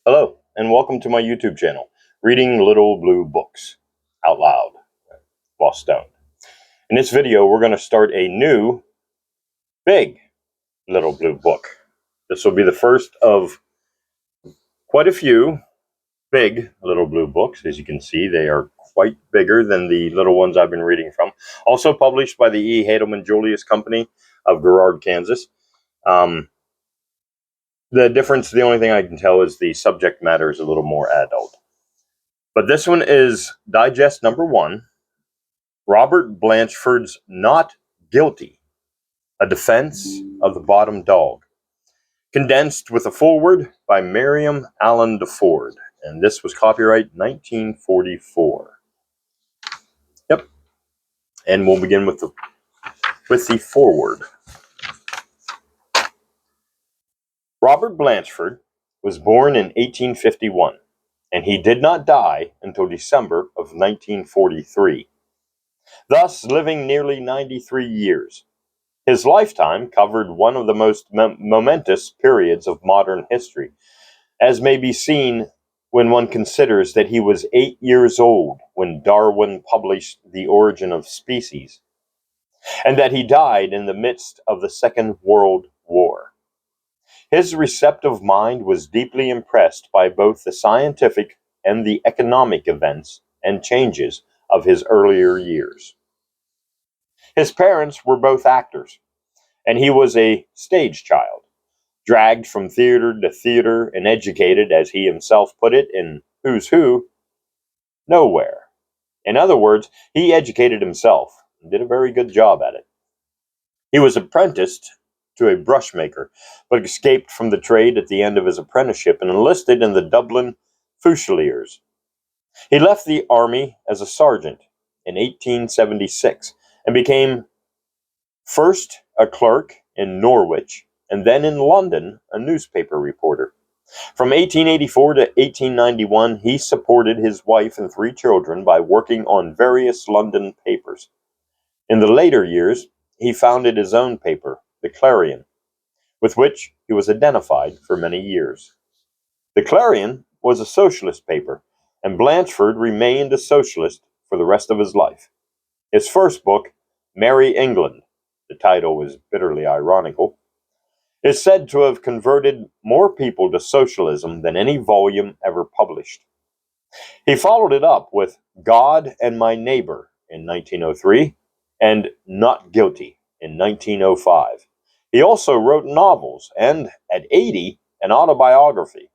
Hello, and welcome to my YouTube channel, Reading Little Blue Books Out Loud, while stoned. In this video, we're going to start a new, big Little Blue book. This will be the first of quite a few big Little Blue books. As you can see, they are quite bigger than the little ones I've been reading from. Also published by the E. Hadelman Julius Company of Garrard, Kansas. The difference, the only thing I can tell is the subject matter is a little more adult. But this one is Digest number 1, Robert Blanchford's Not Guilty, A Defense of the Bottom Dog, condensed with a foreword by Miriam Allen DeFord. And this was copyright 1944. Yep. And we'll begin with the foreword. Robert Blanchford was born in 1851, and he did not die until December of 1943, thus living nearly 93 years. His lifetime covered one of the most momentous periods of modern history, as may be seen when one considers that he was 8 years old when Darwin published The Origin of Species, and that he died in the midst of the Second World War. His receptive mind was deeply impressed by both the scientific and the economic events and changes of his earlier years. His parents were both actors, and he was a stage child, dragged from theater to theater and educated, as he himself put it, in Who's Who, nowhere. In other words, he educated himself and did a very good job at it. He was apprenticed to a brushmaker, but escaped from the trade at the end of his apprenticeship and enlisted in the Dublin Fusiliers. He left the army as a sergeant in 1876 and became first a clerk in Norwich and then in London a newspaper reporter. From 1884 to 1891, he supported his wife and 3 children by working on various London papers. In the later years, he founded his own paper, The Clarion, with which he was identified for many years. The Clarion was a socialist paper, and Blanchford remained a socialist for the rest of his life. His first book, Merry England, the title was bitterly ironical, is said to have converted more people to socialism than any volume ever published. He followed it up with God and My Neighbor in 1903 and Not Guilty in 1905. He also wrote novels and, at 80, an autobiography.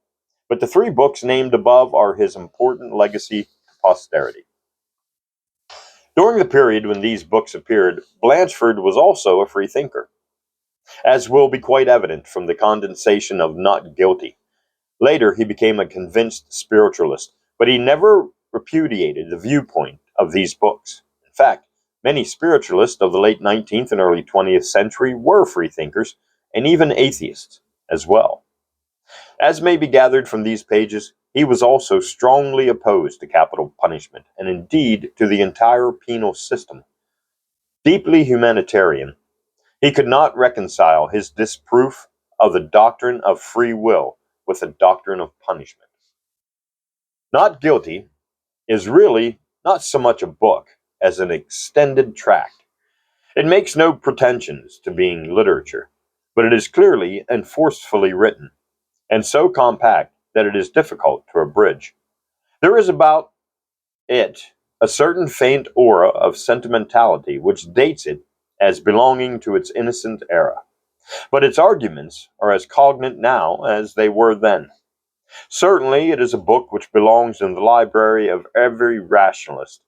But the 3 books named above are his important legacy to posterity. During the period when these books appeared, Blanchford was also a free thinker, as will be quite evident from the condensation of Not Guilty. Later, he became a convinced spiritualist, but he never repudiated the viewpoint of these books. In fact, many spiritualists of the late 19th and early 20th century were free thinkers, and even atheists as well. As may be gathered from these pages, he was also strongly opposed to capital punishment, and indeed to the entire penal system. Deeply humanitarian, he could not reconcile his disproof of the doctrine of free will with the doctrine of punishment. Not Guilty is really not so much a book as an extended tract. It makes no pretensions to being literature, but it is clearly and forcefully written, and so compact that it is difficult to abridge. There is about it a certain faint aura of sentimentality which dates it as belonging to its innocent era, but its arguments are as cognate now as they were then. Certainly it is a book which belongs in the library of every rationalist,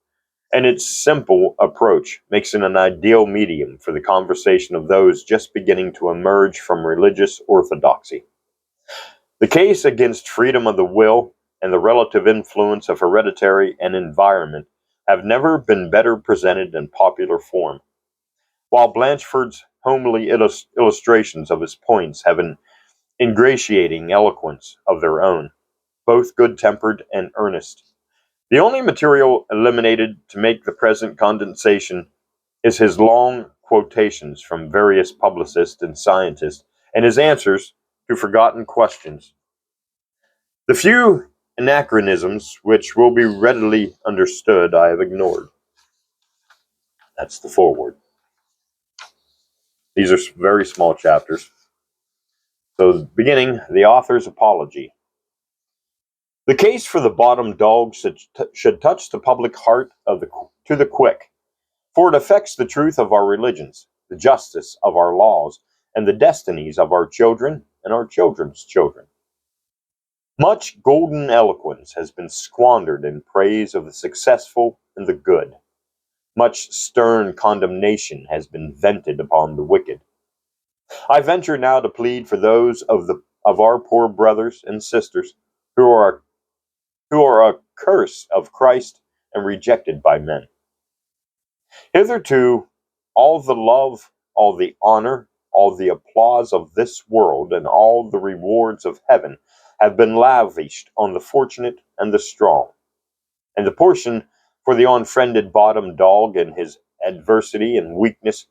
and its simple approach makes it an ideal medium for the conversation of those just beginning to emerge from religious orthodoxy. The case against freedom of the will and the relative influence of hereditary and environment have never been better presented in popular form, while Blanchford's homely illustrations of his points have an ingratiating eloquence of their own, both good-tempered and earnest. The only material eliminated to make the present condensation is his long quotations from various publicists and scientists and his answers to forgotten questions. The few anachronisms which will be readily understood I have ignored. That's the foreword. These are very small chapters. So, beginning, the author's apology. The case for the bottom dog should touch the public heart to the quick, for it affects the truth of our religions, the justice of our laws, and the destinies of our children and our children's children. Much golden eloquence has been squandered in praise of the successful and the good. Much stern condemnation has been vented upon the wicked. I venture now to plead for those of our poor brothers and sisters who are a curse of Christ and rejected by men. Hitherto, all the love, all the honor, all the applause of this world, and all the rewards of heaven have been lavished on the fortunate and the strong, and the portion for the unfriended bottom dog in his adversity and weakness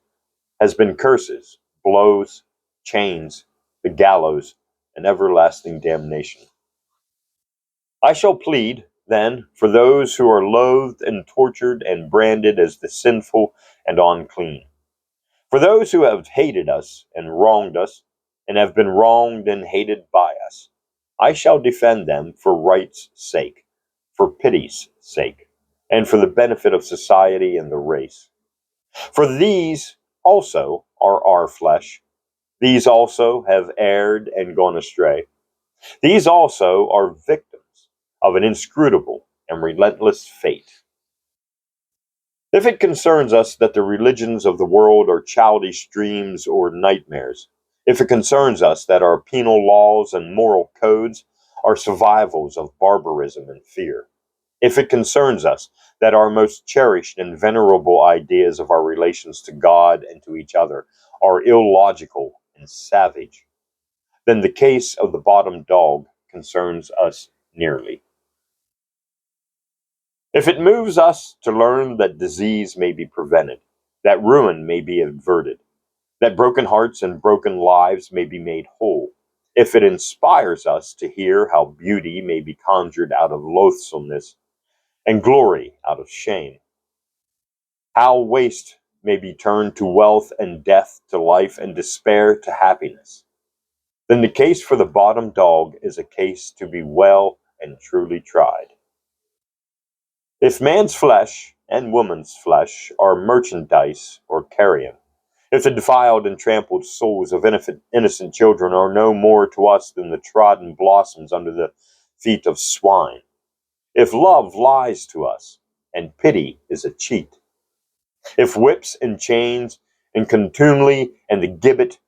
has been curses, blows, chains, the gallows, and everlasting damnation. I shall plead, then, for those who are loathed and tortured and branded as the sinful and unclean, for those who have hated us and wronged us, and have been wronged and hated by us. I shall defend them for right's sake, for pity's sake, and for the benefit of society and the race. For these also are our flesh. These also have erred and gone astray. These also are victims of an inscrutable and relentless fate. If it concerns us that the religions of the world are childish dreams or nightmares, if it concerns us that our penal laws and moral codes are survivals of barbarism and fear, if it concerns us that our most cherished and venerable ideas of our relations to God and to each other are illogical and savage, then the case of the bottom dog concerns us nearly. If it moves us to learn that disease may be prevented, that ruin may be averted, that broken hearts and broken lives may be made whole, if it inspires us to hear how beauty may be conjured out of loathsomeness and glory out of shame, how waste may be turned to wealth and death to life and despair to happiness, then the case for the bottom dog is a case to be well and truly tried. If man's flesh and woman's flesh are merchandise or carrion, if the defiled and trampled souls of innocent children are no more to us than the trodden blossoms under the feet of swine, if love lies to us and pity is a cheat, if whips and chains and contumely and the gibbet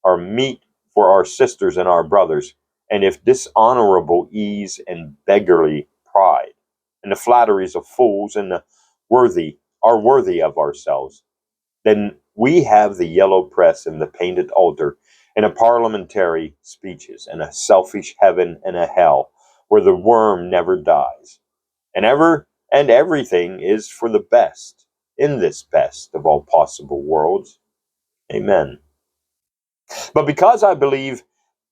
are meat for our sisters and our brothers, and if dishonorable ease and beggarly pride, and the flatteries of fools and the worthy are worthy of ourselves, then we have the yellow press and the painted altar, and a parliamentary speeches, and a selfish heaven and a hell where the worm never dies, and ever and everything is for the best in this best of all possible worlds. Amen. But because I believe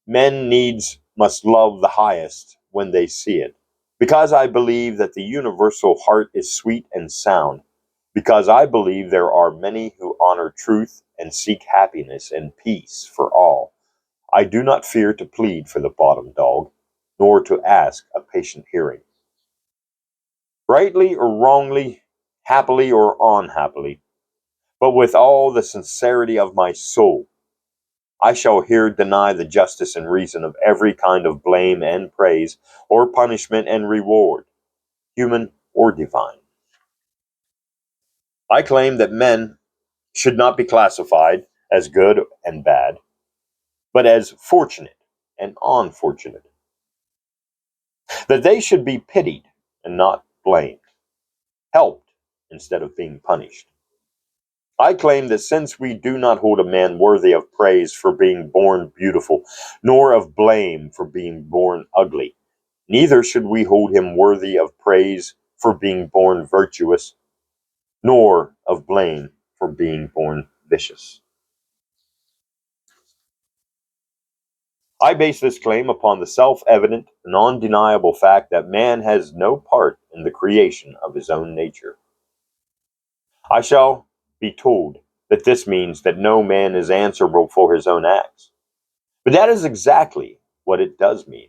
men needs must love the highest when they see it, because I believe that the universal heart is sweet and sound, because I believe there are many who honor truth and seek happiness and peace for all, I do not fear to plead for the bottom dog, nor to ask a patient hearing. Rightly or wrongly, happily or unhappily, but with all the sincerity of my soul, I shall here deny the justice and reason of every kind of blame and praise, or punishment and reward, human or divine. I claim that men should not be classified as good and bad, but as fortunate and unfortunate. That they should be pitied and not blamed, helped instead of being punished. I claim that since we do not hold a man worthy of praise for being born beautiful, nor of blame for being born ugly, neither should we hold him worthy of praise for being born virtuous, nor of blame for being born vicious. I base this claim upon the self-evident and undeniable fact that man has no part in the creation of his own nature. I shall be told that this means that no man is answerable for his own acts. But that is exactly what it does mean.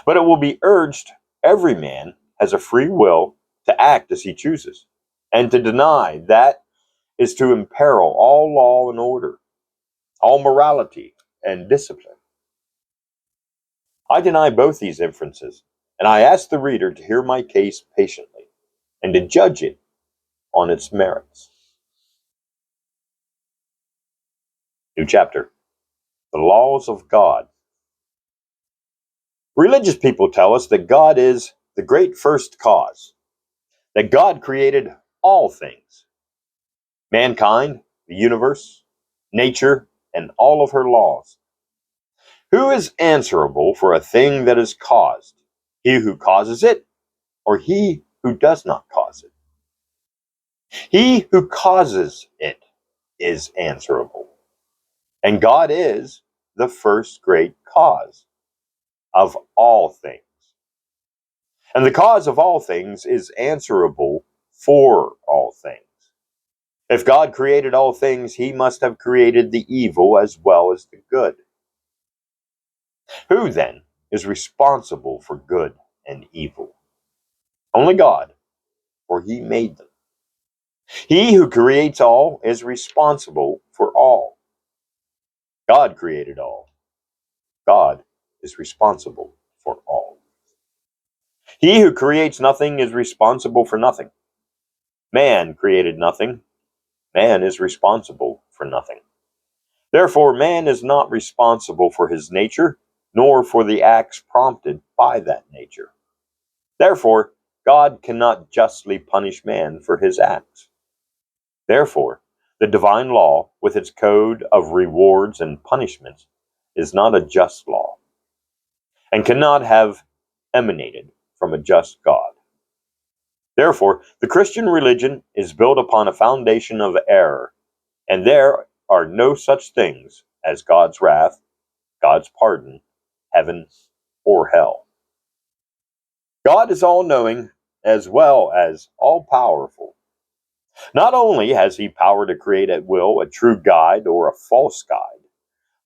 But it will be urged every man has a free will to act as he chooses, and to deny that is to imperil all law and order, all morality and discipline. I deny both these inferences, and I ask the reader to hear my case patiently and to judge it on its merits. New chapter. The laws of God. Religious people tell us that God is the great first cause, that God created all things, mankind, the universe, nature, and all of her laws. Who is answerable for a thing that is caused? He who causes it, or he who does not cause it? He who causes it is answerable. And God is the first great cause of all things. And the cause of all things is answerable for all things. If God created all things, he must have created the evil as well as the good. Who then is responsible for good and evil? Only God, for he made them. He who creates all is responsible for all. God created all. God is responsible for all. He who creates nothing is responsible for nothing. Man created nothing. Man is responsible for nothing. Therefore, man is not responsible for his nature, nor for the acts prompted by that nature. Therefore, God cannot justly punish man for his acts. Therefore, the divine law, with its code of rewards and punishments, is not a just law, and cannot have emanated from a just God. Therefore, the Christian religion is built upon a foundation of error, and there are no such things as God's wrath, God's pardon, heaven, or hell. God is all-knowing as well as all-powerful. Not only has he power to create at will a true guide or a false guide,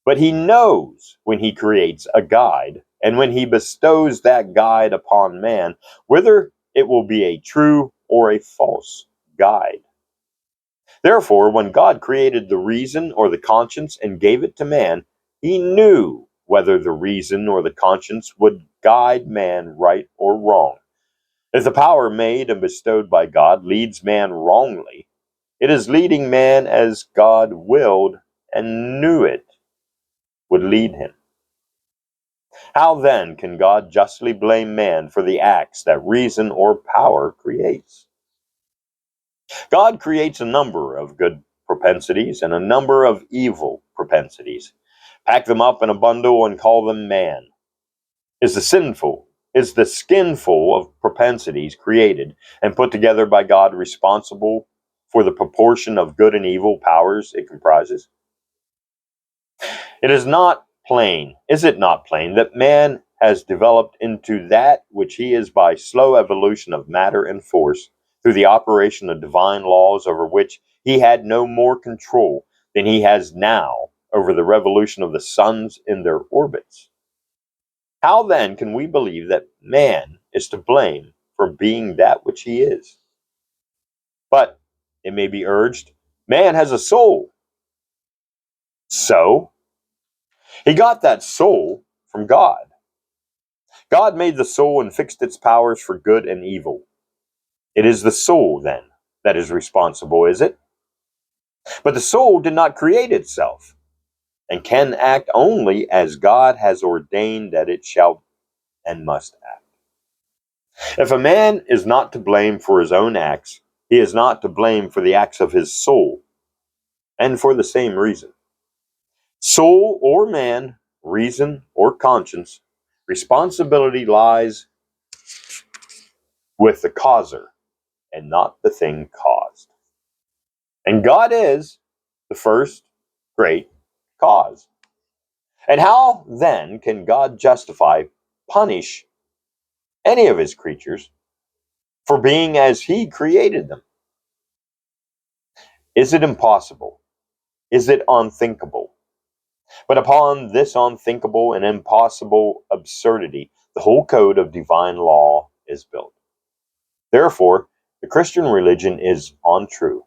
but he knows when he creates a guide and when he bestows that guide upon man, whether it will be a true or a false guide. Therefore, when God created the reason or the conscience and gave it to man, he knew whether the reason or the conscience would guide man right or wrong. If the power made and bestowed by God leads man wrongly, it is leading man as God willed and knew it would lead him. How then can God justly blame man for the acts that reason or power creates? God creates a number of good propensities and a number of evil propensities. Pack them up in a bundle and call them man. Is the skinful of propensities created and put together by God responsible for the proportion of good and evil powers it comprises? It is not plain, is it not plain, that man has developed into that which he is by slow evolution of matter and force, through the operation of divine laws over which he had no more control than he has now over the revolution of the suns in their orbits? How then can we believe that man is to blame for being that which he is? But, it may be urged, man has a soul. So? He got that soul from God. God made the soul and fixed its powers for good and evil. It is the soul, then, that is responsible, is it? But the soul did not create itself, and can act only as God has ordained that it shall and must act. If a man is not to blame for his own acts, he is not to blame for the acts of his soul, and for the same reason. Soul or man, reason or conscience, responsibility lies with the causer and not the thing caused. And God is the first great cause. And how then can God punish any of his creatures for being as he created them? Is it impossible? Is it unthinkable? But upon this unthinkable and impossible absurdity, the whole code of divine law is built. Therefore, the Christian religion is untrue,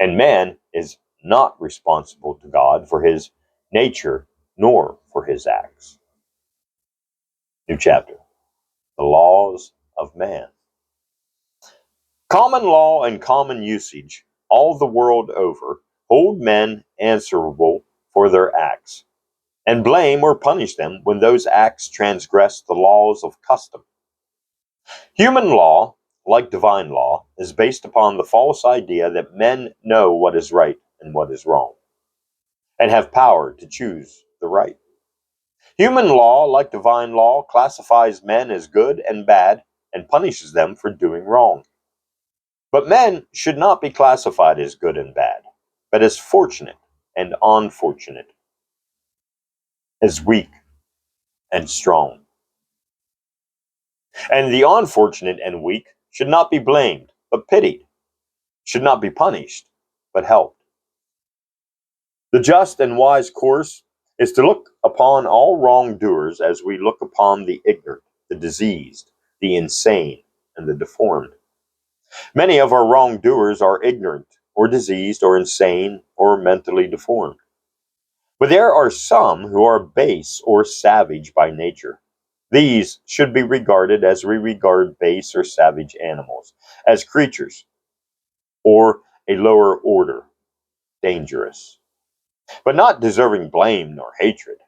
and man is not responsible to God for his nature nor for his acts. New chapter. The laws of man. Common law and common usage all the world over hold men answerable for their acts, and blame or punish them when those acts transgress the laws of custom. Human law, like divine law, is based upon the false idea that men know what is right and what is wrong, and have power to choose the right. Human law, like divine law, classifies men as good and bad and punishes them for doing wrong. But men should not be classified as good and bad, but as fortunate and unfortunate, as weak and strong. And the unfortunate and weak should not be blamed, but pitied, should not be punished, but helped. The just and wise course is to look upon all wrongdoers as we look upon the ignorant, the diseased, the insane, and the deformed. Many of our wrongdoers are ignorant, or diseased, or insane, or mentally deformed. But there are some who are base or savage by nature. These should be regarded as we regard base or savage animals, as creatures, or a lower order, dangerous, but not deserving blame nor hatred.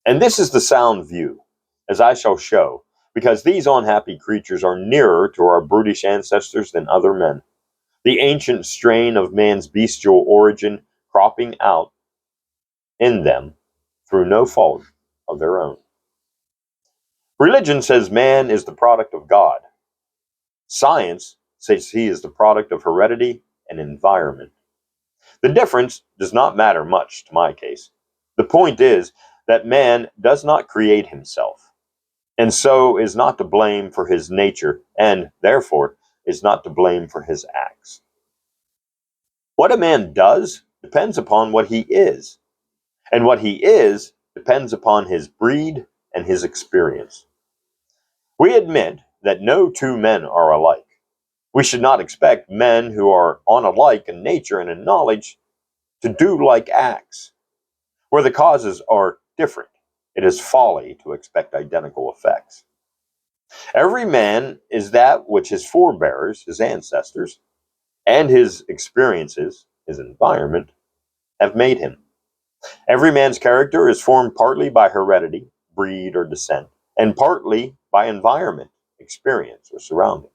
And this is the sound view, as I shall show, because these unhappy creatures are nearer to our brutish ancestors than other men, the ancient strain of man's bestial origin cropping out in them through no fault of their own. Religion says man is the product of God. Science says he is the product of heredity and environment. The difference does not matter much to my case. The point is that man does not create himself, and so is not to blame for his nature, and therefore is not to blame for his acts. What a man does depends upon what he is, and what he is depends upon his breed and his experience. We admit that no two men are alike. We should not expect men who are unlike in nature and in knowledge to do like acts. Where the causes are different, it is folly to expect identical effects. Every man is that which his forebears, his ancestors, and his experiences, his environment, have made him. Every man's character is formed partly by heredity, breed, or descent, and partly by environment, experience, or surroundings.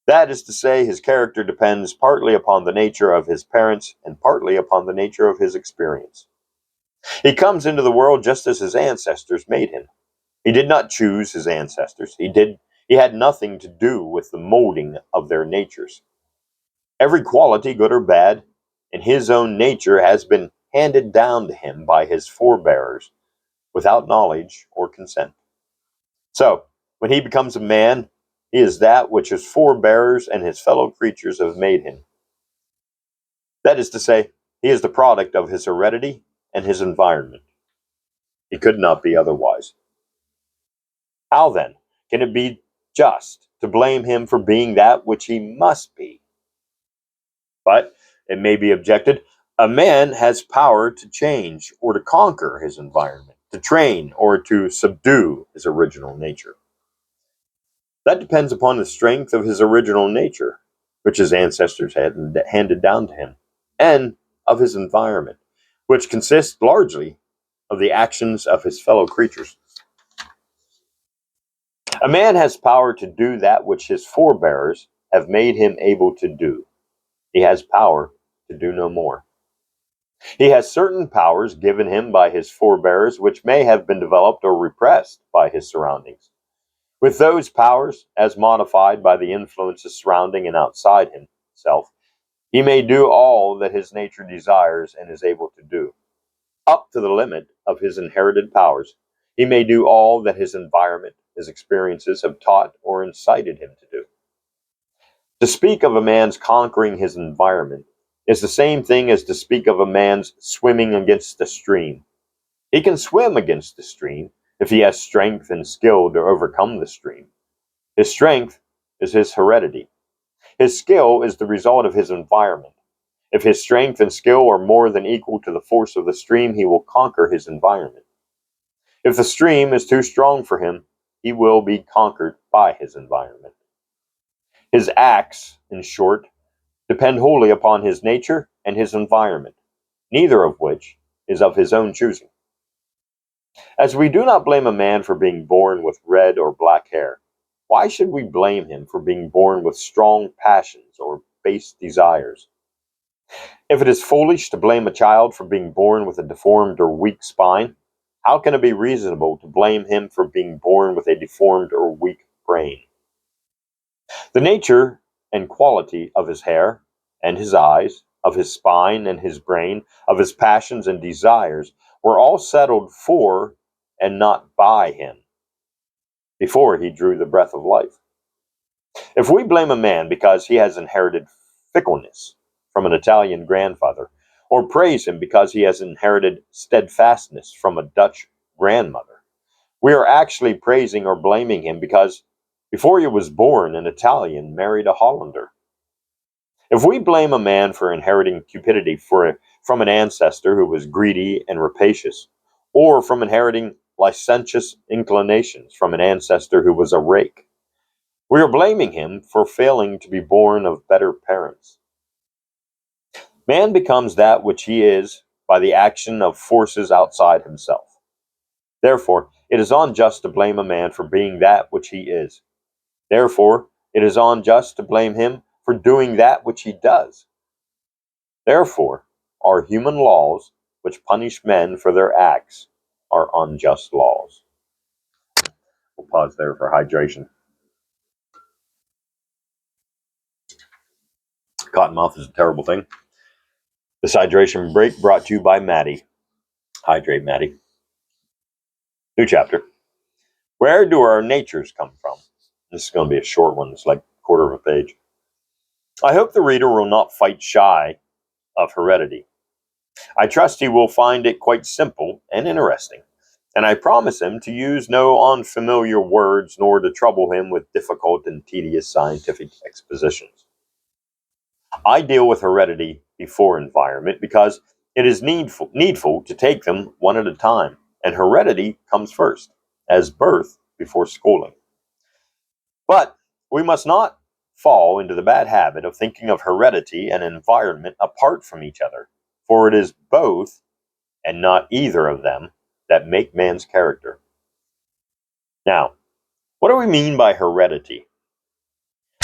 That is to say, his character depends partly upon the nature of his parents and partly upon the nature of his experience. He comes into the world just as his ancestors made him. He did not choose his ancestors. He had nothing to do with the molding of their natures. Every quality, good or bad, in his own nature has been handed down to him by his forebears without knowledge or consent. So, when he becomes a man, he is that which his forebears and his fellow creatures have made him. That is to say, he is the product of his heredity and his environment. He could not be otherwise. How then can it be just to blame him for being that which he must be? But it may be objected, a man has power to change or to conquer his environment, to train or to subdue his original nature. That depends upon the strength of his original nature, which his ancestors had handed down to him, and of his environment, which consists largely of the actions of his fellow creatures. A man has power to do that which his forebears have made him able to do. He has power to do no more. He has certain powers given him by his forebears which may have been developed or repressed by his surroundings. With those powers, as modified by the influences surrounding and outside himself, he may do all that his nature desires and is able to do. Up to the limit of his inherited powers, he may do all that his environment, his experiences have taught or incited him to do. To speak of a man's conquering his environment is the same thing as to speak of a man's swimming against the stream. He can swim against the stream if he has strength and skill to overcome the stream. His strength is his heredity. His skill is the result of his environment. If his strength and skill are more than equal to the force of the stream, he will conquer his environment. If the stream is too strong for him, he will be conquered by his environment. His acts, in short, depend wholly upon his nature and his environment, neither of which is of his own choosing. As we do not blame a man for being born with red or black hair, why should we blame him for being born with strong passions or base desires? If it is foolish to blame a child for being born with a deformed or weak spine, how can it be reasonable to blame him for being born with a deformed or weak brain? The nature and quality of his hair and his eyes, of his spine and his brain, of his passions and desires were all settled for and not by him before he drew the breath of life. If we blame a man because he has inherited fickleness from an Italian grandfather, or praise him because he has inherited steadfastness from a Dutch grandmother, we are actually praising or blaming him because before he was born, an Italian married a Hollander. If we blame a man for inheriting cupidity from an ancestor who was greedy and rapacious, or from inheriting licentious inclinations from an ancestor who was a rake, we are blaming him for failing to be born of better parents. Man becomes that which he is by the action of forces outside himself. Therefore, it is unjust to blame a man for being that which he is. Therefore, it is unjust to blame him for doing that which he does. Therefore, our human laws, which punish men for their acts, are unjust laws. We'll pause there for hydration. Cottonmouth is a terrible thing. This hydration break brought to you by Maddie. Hydrate, Maddie. New chapter. Where do our natures come from? This is going to be a short one. It's like a quarter of a page. I hope the reader will not fight shy of heredity. I trust he will find it quite simple and interesting, and I promise him to use no unfamiliar words nor to trouble him with difficult and tedious scientific expositions. I deal with heredity before environment because it is needful to take them one at a time, and heredity comes first, as birth before schooling. But we must not fall into the bad habit of thinking of heredity and environment apart from each other, for it is both, and not either of them, that make man's character. Now, what do we mean by heredity?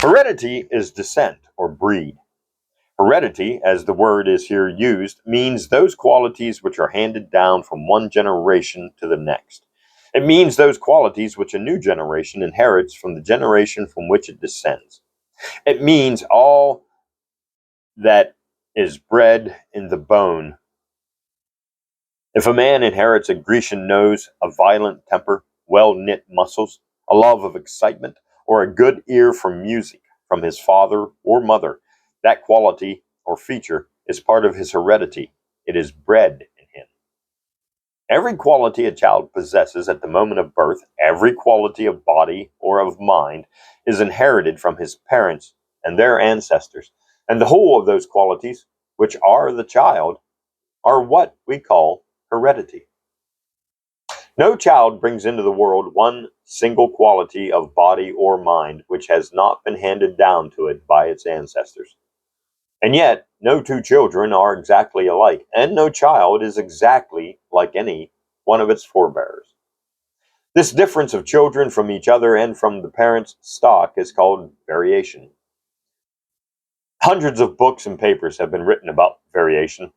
Heredity is descent or breed. Heredity, as the word is here used, means those qualities which are handed down from one generation to the next. It means those qualities which a new generation inherits from the generation from which it descends. It means all that is bred in the bone. If a man inherits a Grecian nose, a violent temper, well-knit muscles, a love of excitement, or a good ear for music from his father or mother, that quality or feature is part of his heredity. It is bred in him. Every quality a child possesses at the moment of birth, every quality of body or of mind, is inherited from his parents and their ancestors, and the whole of those qualities, which are the child, are what we call heredity. No child brings into the world one single quality of body or mind which has not been handed down to it by its ancestors. And yet, no two children are exactly alike, and no child is exactly like any one of its forebears. This difference of children from each other and from the parents' stock is called variation. Hundreds of books and papers have been written about variation,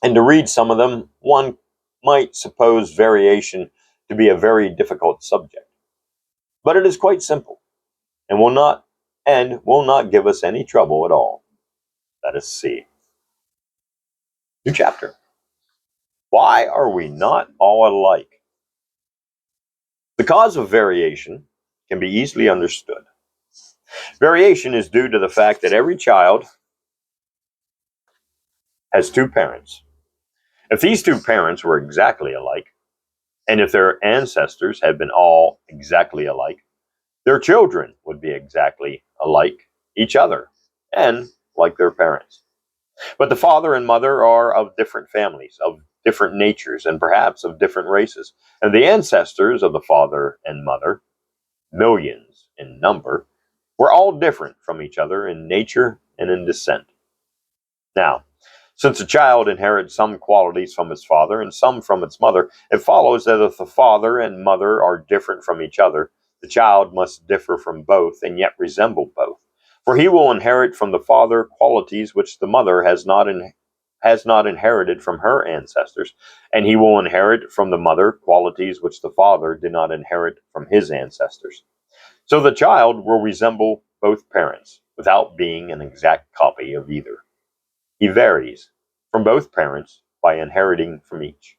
and to read some of them, one might suppose variation to be a very difficult subject. But it is quite simple, and will not give us any trouble at all. Let us see. New chapter. Why are we not all alike? The cause of variation can be easily understood. Variation is due to the fact that every child has two parents. If these two parents were exactly alike, and if their ancestors had been all exactly alike, their children would be exactly alike each other and like their parents. But the father and mother are of different families, of different natures, and perhaps of different races. And the ancestors of the father and mother, millions in number, were all different from each other in nature and in descent. Now, since a child inherits some qualities from its father and some from its mother, it follows that if the father and mother are different from each other, the child must differ from both and yet resemble both. For he will inherit from the father qualities which the mother has not inherited from her ancestors, and he will inherit from the mother qualities which the father did not inherit from his ancestors. So the child will resemble both parents without being an exact copy of either. He varies from both parents by inheriting from each.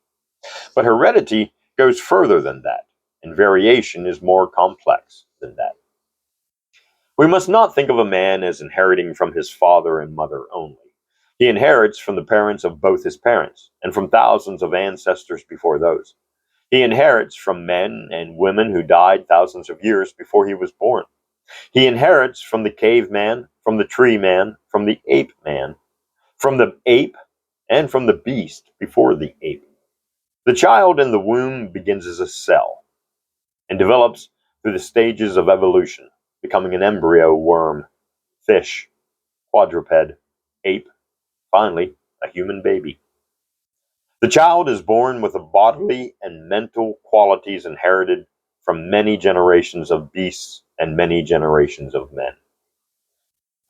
But heredity goes further than that, and variation is more complex than that. We must not think of a man as inheriting from his father and mother only. He inherits from the parents of both his parents, and from thousands of ancestors before those. He inherits from men and women who died thousands of years before he was born. He inherits from the caveman, from the tree man, from the ape man, from the ape, and from the beast before the ape. The child in the womb begins as a cell and develops through the stages of evolution, becoming an embryo, worm, fish, quadruped, ape, finally, a human baby. The child is born with the bodily and mental qualities inherited from many generations of beasts and many generations of men.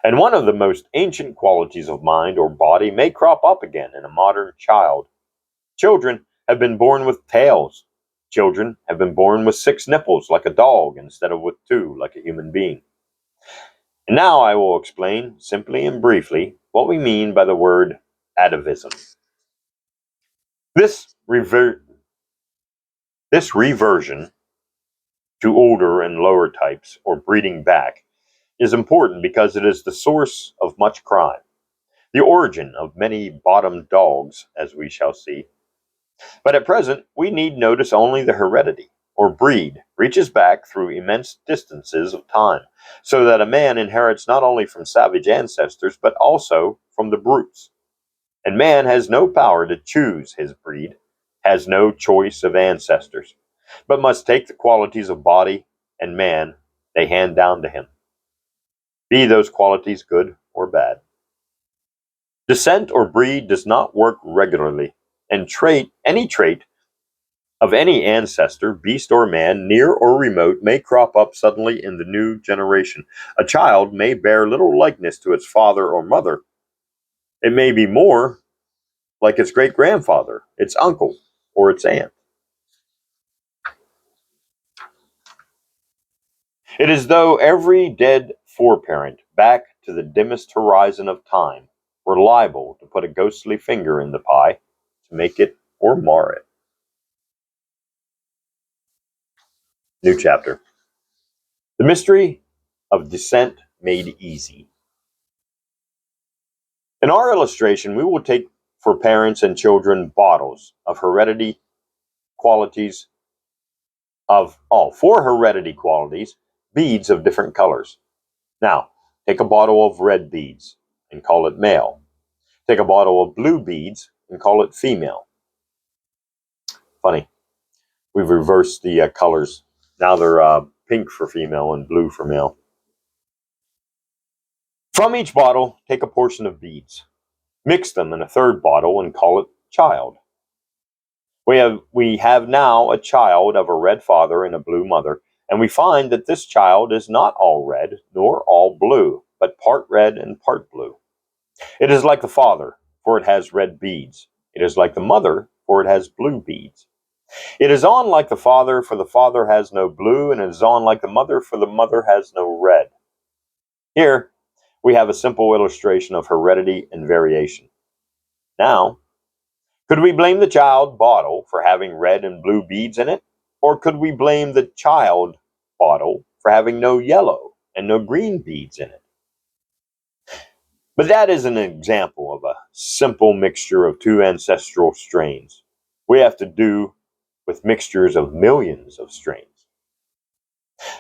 And one of the most ancient qualities of mind or body may crop up again in a modern child. Children have been born with tails. Children have been born with 6 nipples like a dog instead of with 2 like a human being. And now I will explain simply and briefly what we mean by the word atavism. This, this reversion to older and lower types, or breeding back, is important because it is the source of much crime, the origin of many bottom dogs, as we shall see. But at present, we need notice only the heredity, or breed, reaches back through immense distances of time, so that a man inherits not only from savage ancestors, but also from the brutes. And man has no power to choose his breed, has no choice of ancestors, but must take the qualities of body and man they hand down to him, be those qualities good or bad. Descent or breed does not work regularly, and any trait of any ancestor, beast or man, near or remote, may crop up suddenly in the new generation. A child may bear little likeness to its father or mother. It may be more like its great grandfather, its uncle, or its aunt. It is though every dead foreparent back to the dimmest horizon of time were liable to put a ghostly finger in the pie to make it or mar it. New chapter. The mystery of descent made easy. In our illustration, we will take for parents and children bottles of heredity qualities for heredity qualities, beads of different colors. Now, take a bottle of red beads and call it male. Take a bottle of blue beads and call it female. Funny, we've reversed the colors. Now they're pink for female and blue for male. From each bottle, take a portion of beads. Mix them in a third bottle and call it child. We have now a child of a red father and a blue mother, and we find that this child is not all red nor all blue, but part red and part blue. It is like the father, for it has red beads. It is like the mother, for it has blue beads. It is on like the father, for the father has no blue, and it is on like the mother, for the mother has no red. Here, we have a simple illustration of heredity and variation. Now, Could we blame the child bottle for having red and blue beads in it? Or could we blame the child bottle for having no yellow and no green beads in it? But that is an example of a simple mixture of two ancestral strains. We have to do with mixtures of millions of strains.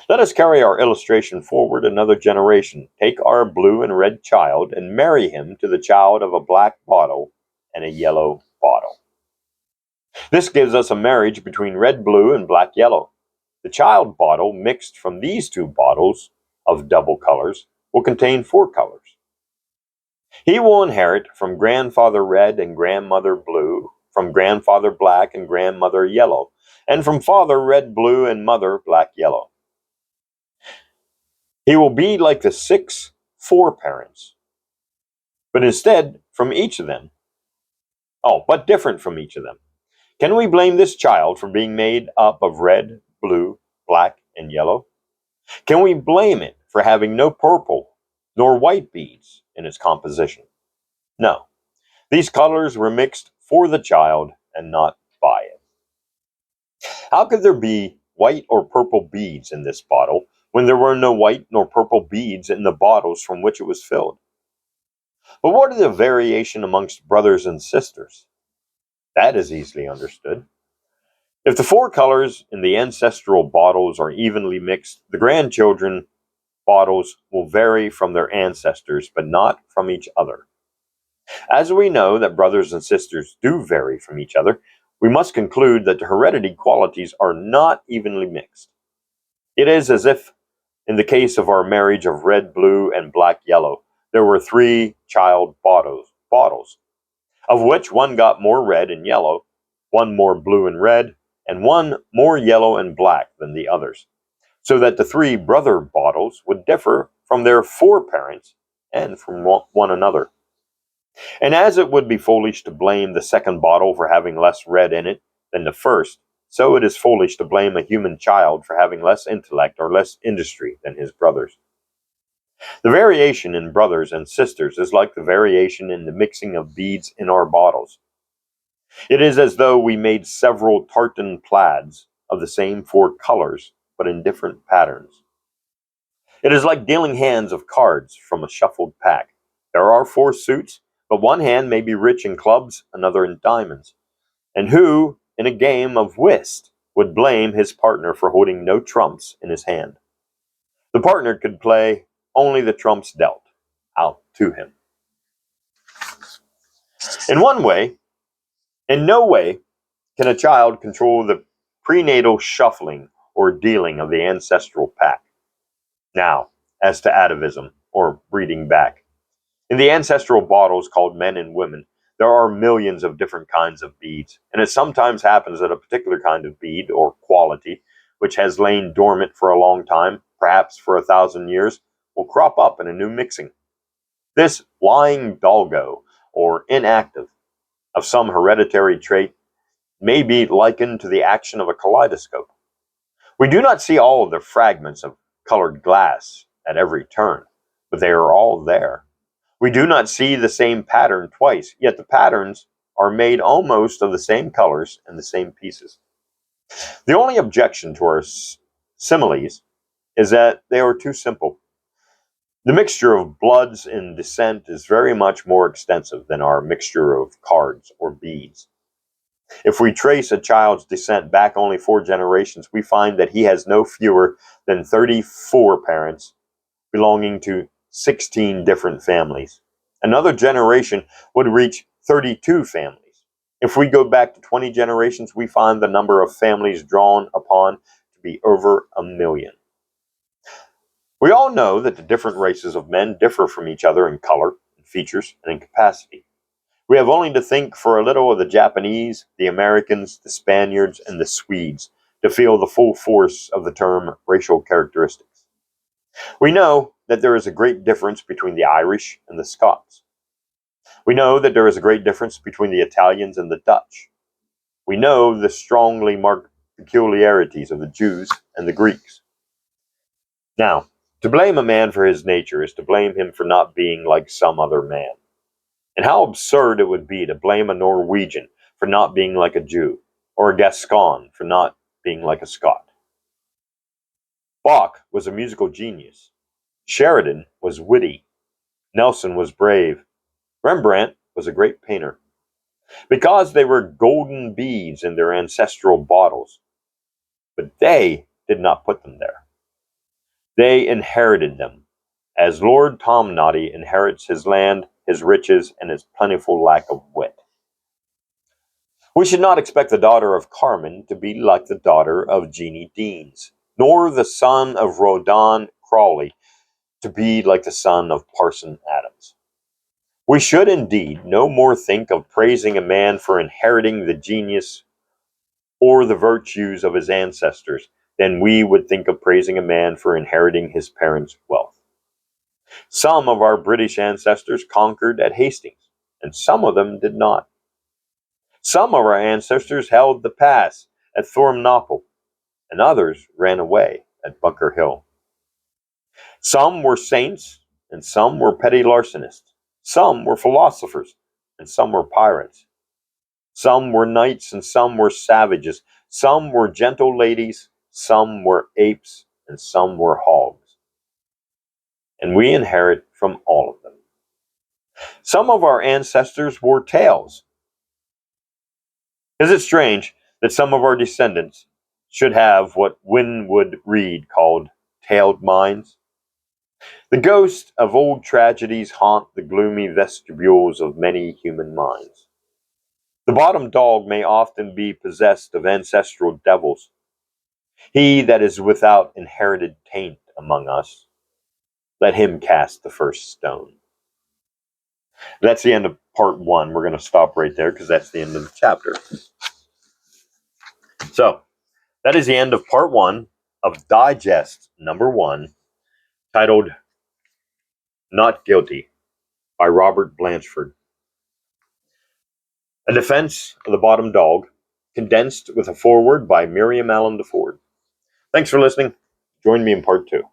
Let us carry our illustration forward another generation. Take our blue and red child and marry him to the child of a black bottle and a yellow bottle. This gives us a marriage between red blue and black yellow. The child bottle mixed from these two bottles of double colors will contain four colors. He will inherit from grandfather red and grandmother blue, from grandfather black and grandmother yellow, and from father red blue and mother black yellow. He will be like the 6 foreparents, but instead from each of them. But different from each of them. Can we blame this child for being made up of red, blue, black, and yellow? Can we blame it for having no purple nor white beads in its composition? No. These colors were mixed for the child and not by it. How could there be white or purple beads in this bottle when there were no white nor purple beads in the bottles from which it was filled? But what are the variation amongst brothers and sisters? That is easily understood. If the four colors in the ancestral bottles are evenly mixed, the grandchildren bottles will vary from their ancestors, but not from each other. As we know that brothers and sisters do vary from each other, we must conclude that the heredity qualities are not evenly mixed. It is as if, in the case of our marriage of red, blue, and black, yellow, there were 3 child bottles, of which one got more red and yellow, one more blue and red, and one more yellow and black than the others, so that the 3 brother bottles would differ from their foreparents and from one another. And as it would be foolish to blame the second bottle for having less red in it than the first, so it is foolish to blame a human child for having less intellect or less industry than his brothers. The variation in brothers and sisters is like the variation in the mixing of beads in our bottles. It is as though we made several tartan plaids of the same 4 colors, but in different patterns. It is like dealing hands of cards from a shuffled pack. There are 4 suits, but one hand may be rich in clubs, another in diamonds. And who, in a game of whist, would blame his partner for holding no trumps in his hand? The partner could play only the trumps dealt out to him. In no way can a child control the prenatal shuffling or dealing of the ancestral pack. Now, as to atavism, or breeding back. In the ancestral bottles called men and women, there are millions of different kinds of beads, and it sometimes happens that a particular kind of bead, or quality, which has lain dormant for a long time, perhaps for 1,000 years, will crop up in a new mixing. This lying doggo, or inactive, of some hereditary trait, may be likened to the action of a kaleidoscope. We do not see all of the fragments of colored glass at every turn, but they are all there. We do not see the same pattern twice, yet the patterns are made almost of the same colors and the same pieces. The only objection to our similes is that they are too simple. The mixture of bloods in descent is very much more extensive than our mixture of cards or beads. If we trace a child's descent back only 4 generations, we find that he has no fewer than 34 parents belonging to 16 different families. Another generation would reach 32 families. If we go back to 20 generations, we find the number of families drawn upon to be over 1 million. We all know that the different races of men differ from each other in color, in features, and in capacity. We have only to think for a little of the Japanese, the Americans, the Spaniards, and the Swedes to feel the full force of the term racial characteristics. We know that there is a great difference between the Irish and the Scots. We know that there is a great difference between the Italians and the Dutch. We know the strongly marked peculiarities of the Jews and the Greeks. Now, to blame a man for his nature is to blame him for not being like some other man. And how absurd it would be to blame a Norwegian for not being like a Jew, or a Gascon for not being like a Scot. Bach was a musical genius. Sheridan was witty. Nelson was brave. Rembrandt was a great painter. Because they were golden beads in their ancestral bottles. But they did not put them there. They inherited them, as Lord Tomnoddy inherits his land, his riches, and his plentiful lack of wit. We should not expect the daughter of Carmen to be like the daughter of Jeannie Deans, nor the son of Rawdon Crawley to be like the son of Parson Adams. We should indeed no more think of praising a man for inheriting the genius or the virtues of his ancestors than we would think of praising a man for inheriting his parents' wealth. Some of our British ancestors conquered at Hastings, and some of them did not. Some of our ancestors held the pass at Thornapple, and others ran away at Bunker Hill. Some were saints, and some were petty larcenists. Some were philosophers, and some were pirates. Some were knights, and some were savages. Some were gentle ladies, some were apes, and some were hogs. And we inherit from all of them. Some of our ancestors wore tails. Is it strange that some of our descendants should have what Winwood Reade called tailed minds? The ghosts of old tragedies haunt the gloomy vestibules of many human minds. The bottom dog may often be possessed of ancestral devils. He that is without inherited taint among us, let him cast the first stone. That's the end of part one. We're going to stop right there because that's the end of the chapter. So, that is the end of part one of Digest number 1, titled Not Guilty by Robert Blanchford. A defense of the bottom dog, condensed with a foreword by Miriam Allen DeFord. Thanks for listening. Join me in part 2.